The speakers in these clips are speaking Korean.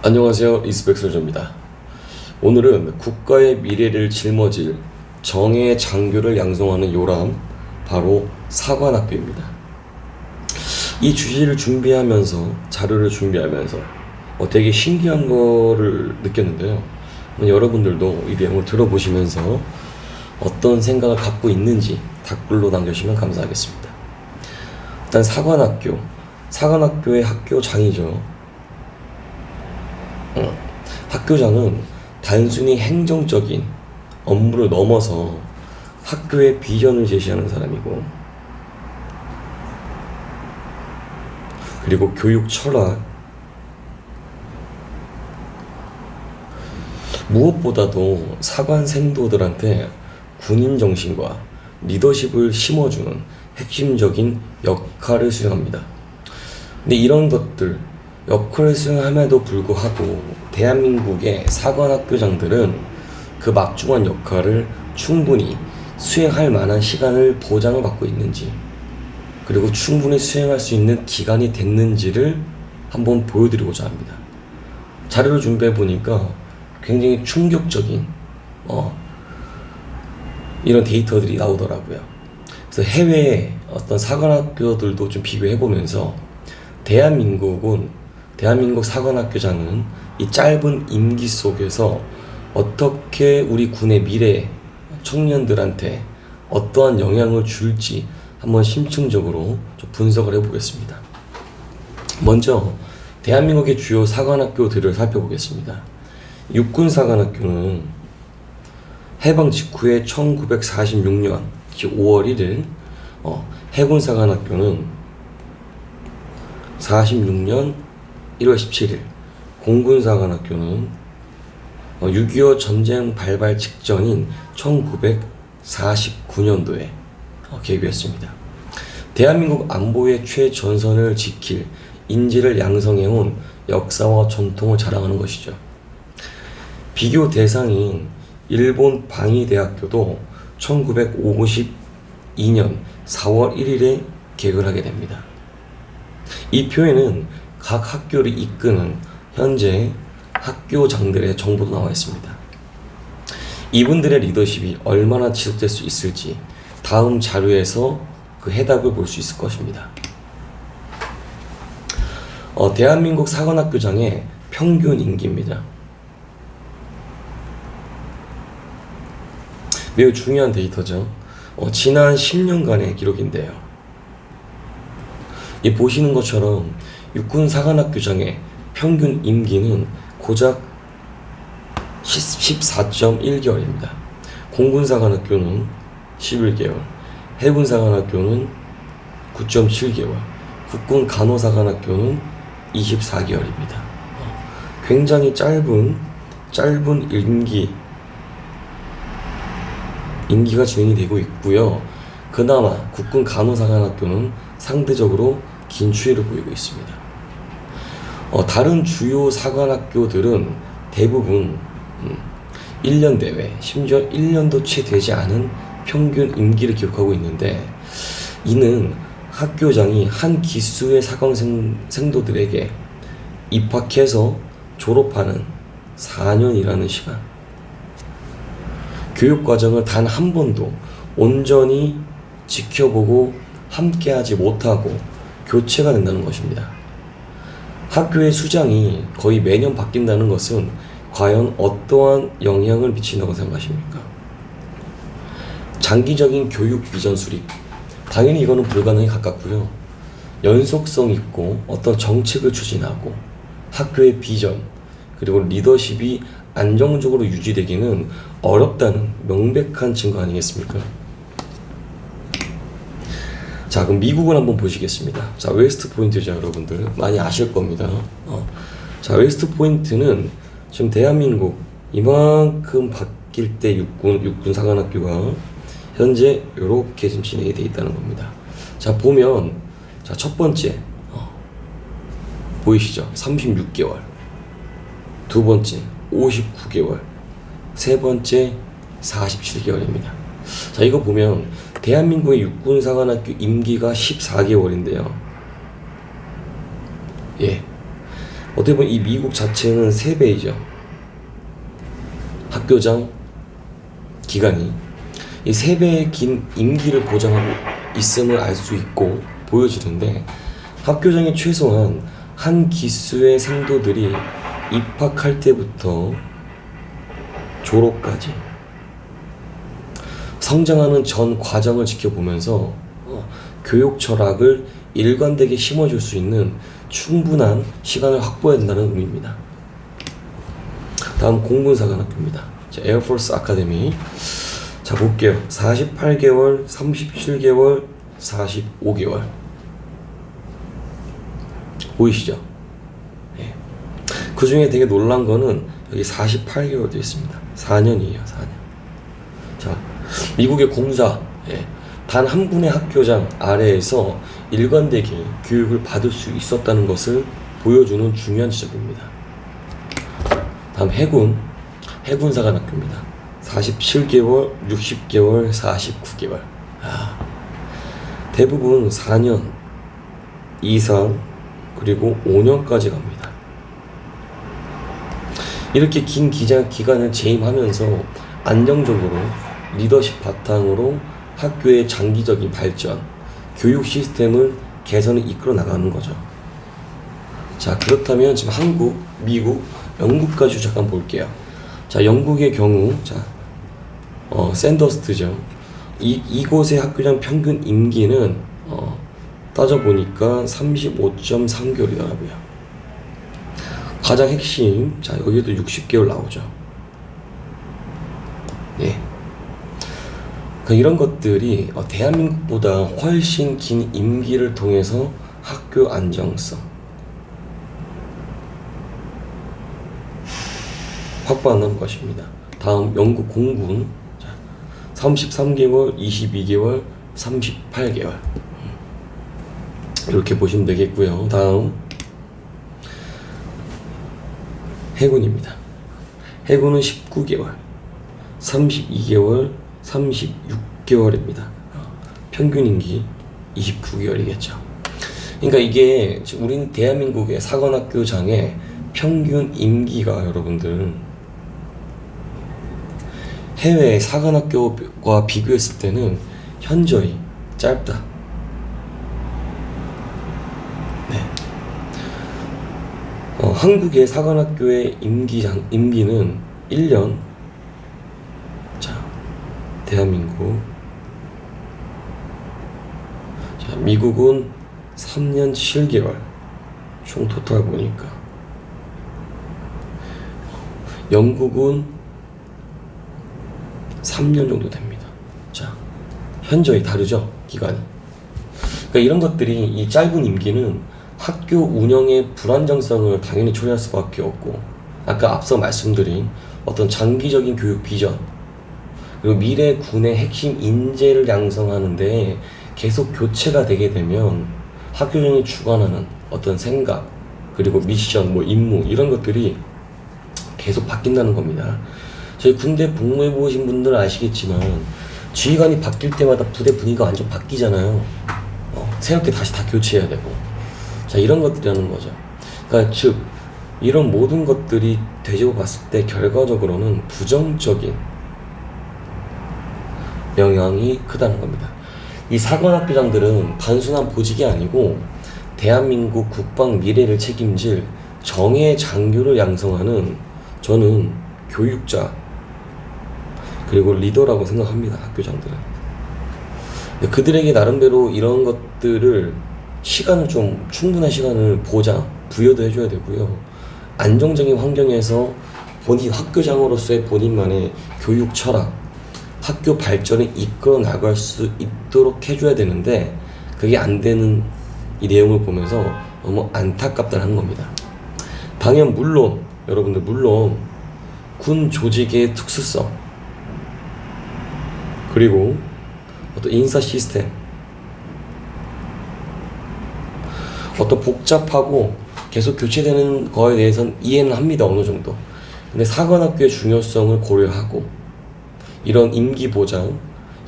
안녕하세요. 리스펙솔저입니다. 오늘은 국가의 미래를 짊어질 정의 장교를 양성하는 요람, 바로 사관학교입니다. 이 주제를 준비하면서, 자료를 준비하면서 되게 신기한 거를 느꼈는데요. 여러분들도 이 내용을 들어보시면서 어떤 생각을 갖고 있는지 댓글로 남겨주시면 감사하겠습니다. 일단 사관학교의 학교장이죠. 학교장은 단순히 행정적인 업무를 넘어서 학교의 비전을 제시하는 사람이고, 그리고 교육 철학, 무엇보다도 사관생도들한테 군인 정신과 리더십을 심어주는 핵심적인 역할을 수행합니다. 근데 이런 것들, 역할을 수행함에도 불구하고 대한민국의 사관학교장들은 그 막중한 역할을 충분히 수행할 만한 시간을 보장을 받고 있는지, 그리고 충분히 수행할 수 있는 기간이 됐는지를 한번 보여드리고자 합니다. 자료를 준비해 보니까 굉장히 충격적인 이런 데이터들이 나오더라고요. 그래서 해외의 어떤 사관학교들도 좀 비교해 보면서 대한민국 사관학교장은 이 짧은 임기 속에서 어떻게 우리 군의 미래 청년들한테 어떠한 영향을 줄지 한번 심층적으로 좀 분석을 해보겠습니다. 먼저 대한민국의 주요 사관학교들을 살펴보겠습니다. 육군사관학교는 해방 직후에 1946년 5월 1일, 해군사관학교는 46년 1월 17일, 공군사관학교는 6.25 전쟁 발발 직전인 1949년도에 개교했습니다. 대한민국 안보의 최전선을 지킬 인재를 양성해온 역사와 전통을 자랑하는 것이죠. 비교 대상인 일본 방위대학교도 1952년 4월 1일에 개교를 하게 됩니다. 이 표에는 각 학교를 이끄는 현재 학교장들의 정보도 나와 있습니다. 이분들의 리더십이 얼마나 지속될 수 있을지 다음 자료에서 그 해답을 볼 수 있을 것입니다. 대한민국 사관학교장의 평균 임기입니다. 매우 중요한 데이터죠. 지난 10년간의 기록인데요. 이 보시는 것처럼 육군사관학교장의 평균 임기는 고작 14.1개월입니다. 공군사관학교는 11개월, 해군사관학교는 9.7개월, 국군간호사관학교는 24개월입니다. 굉장히 짧은 임기가 진행이 되고 있고요. 그나마 국군간호사관학교는 상대적으로 긴 추이를 보이고 있습니다. 다른 주요 사관학교들은 대부분 1년 내외, 심지어 1년도 채 되지 않은 평균 임기를 기록하고 있는데, 이는 학교장이 한 기수의 사관생도들에게 입학해서 졸업하는 4년이라는 시간, 교육과정을 단 한 번도 온전히 지켜보고 함께하지 못하고 교체가 된다는 것입니다. 학교의 수장이 거의 매년 바뀐다는 것은 과연 어떠한 영향을 미친다고 생각하십니까? 장기적인 교육 비전 수립, 당연히 이거는 불가능에 가깝고요. 연속성 있고 어떤 정책을 추진하고 학교의 비전, 그리고 리더십이 안정적으로 유지되기는 어렵다는 명백한 증거 아니겠습니까? 자, 그럼 미국을 한번 보시겠습니다. 자, 웨스트 포인트죠, 여러분들. 많이 아실 겁니다. 자, 웨스트 포인트는 지금 대한민국 이만큼 바뀔 때 육군 사관학교가 현재 이렇게 지금 진행이 되어 있다는 겁니다. 자, 보면, 자, 첫 번째, 보이시죠? 36개월. 두 번째, 59개월. 세 번째, 47개월입니다. 자, 이거 보면 대한민국의 육군사관학교 임기가 14개월인데요. 예. 어떻게 보면 이 미국 자체는 3배이죠. 학교장 기간이 이 3배의 긴 임기를 보장하고 있음을 알 수 있고 보여지는데, 학교장이 최소한 한 기수의 생도들이 입학할 때부터 졸업까지 성장하는 전 과정을 지켜보면서 교육 철학을 일관되게 심어줄 수 있는 충분한 시간을 확보해야 된다는 의미입니다. 다음 공군사관학교입니다. 에어포스 아카데미. 자, 볼게요. 48개월, 37개월, 45개월. 보이시죠? 네. 그 중에 되게 놀란 거는 여기 48개월도 있습니다. 4년이에요, 4년. 자, 미국의 공사, 단 한 분의 학교장 아래에서 일관되게 교육을 받을 수 있었다는 것을 보여주는 중요한 지적입니다. 다음 해군사관학교입니다. 47개월, 60개월, 49개월. 대부분 4년 이상 그리고 5년까지 갑니다. 이렇게 긴 기간을 재임하면서 안정적으로 리더십 바탕으로 학교의 장기적인 발전, 교육 시스템을 개선에 이끌어 나가는 거죠. 자, 그렇다면 지금 한국, 미국, 영국까지 잠깐 볼게요. 자, 영국의 경우, 자, 샌더스트죠. 이곳의 학교장 평균 임기는 따져보니까 35.3개월이더라고요. 가장 핵심, 자, 여기도 60개월 나오죠. 네. 그러니까 이런 것들이 대한민국보다 훨씬 긴 임기를 통해서 학교 안정성 확보하는 것입니다. 다음 영국 공군. 자, 33개월, 22개월, 38개월. 이렇게 보시면 되겠고요. 다음 해군입니다. 해군은 19개월, 32개월, 36개월입니다. 평균 임기 29개월이겠죠. 그러니까 이게 우리는 대한민국의 사관학교장의 평균 임기가 여러분들 해외 사관학교와 비교했을 때는 현저히 짧다. 네. 한국의 사관학교의 임기는 1년. 자, 대한민국. 자, 미국은 3년 7개월. 총 토탈 보니까. 영국은 3년 정도 됩니다. 자, 현저히 다르죠, 기간이. 그러니까 이런 것들이, 이 짧은 임기는 학교 운영의 불안정성을 당연히 초래할 수밖에 없고, 아까 앞서 말씀드린 어떤 장기적인 교육 비전, 그리고 미래 군의 핵심 인재를 양성하는데 계속 교체가 되게 되면 학교장이 주관하는 어떤 생각, 그리고 미션, 임무, 이런 것들이 계속 바뀐다는 겁니다. 저희 군대 복무해 보신 분들은 아시겠지만 지휘관이 바뀔 때마다 부대 분위기가 완전 바뀌잖아요. 새롭게 다시 다 교체해야 되고. 자, 이런 것들이라는 거죠. 그러니까 즉 이런 모든 것들이 되지고 봤을 때 결과적으로는 부정적인 영향이 크다는 겁니다. 이 사관학교장들은 단순한 보직이 아니고 대한민국 국방 미래를 책임질 정예 장교를 양성하는, 저는 교육자 그리고 리더라고 생각합니다. 학교장들은. 그들에게 나름대로 이런 것들을 충분한 시간을 부여도 해줘야 되고요. 안정적인 환경에서 본인 학교장으로서의 본인만의 교육 철학, 학교 발전을 이끌어 나갈 수 있도록 해줘야 되는데, 그게 안 되는 이 내용을 보면서 너무 안타깝다는 겁니다. 여러분들 물론 군 조직의 특수성, 그리고 어떤 인사 시스템, 어떤 복잡하고 계속 교체되는 거에 대해서는 이해는 합니다. 어느 정도. 근데 사관학교의 중요성을 고려하고 이런 임기 보장,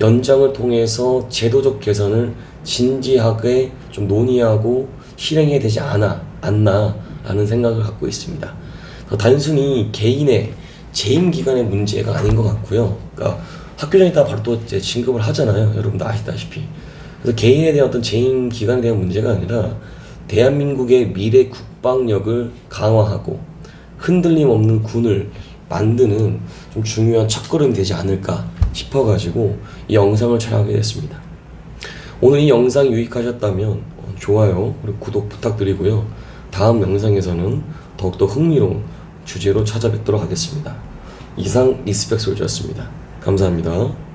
연장을 통해서 제도적 개선을 진지하게 좀 논의하고 실행해야 되지 않나 라는 생각을 갖고 있습니다. 단순히 개인의 재임 기간의 문제가 아닌 것 같고요. 그러니까 학교 다니다가 바로 또 이제 진급을 하잖아요. 여러분도 아시다시피. 그래서 개인에 대한 어떤 재임 기간에 대한 문제가 아니라 대한민국의 미래 국방력을 강화하고 흔들림 없는 군을 만드는 좀 중요한 첫걸음이 되지 않을까 싶어가지고 이 영상을 촬영하게 됐습니다. 오늘 이 영상이 유익하셨다면 좋아요 그리고 구독 부탁드리고요. 다음 영상에서는 더욱더 흥미로운 주제로 찾아뵙도록 하겠습니다. 이상 리스펙 솔저였습니다. 감사합니다.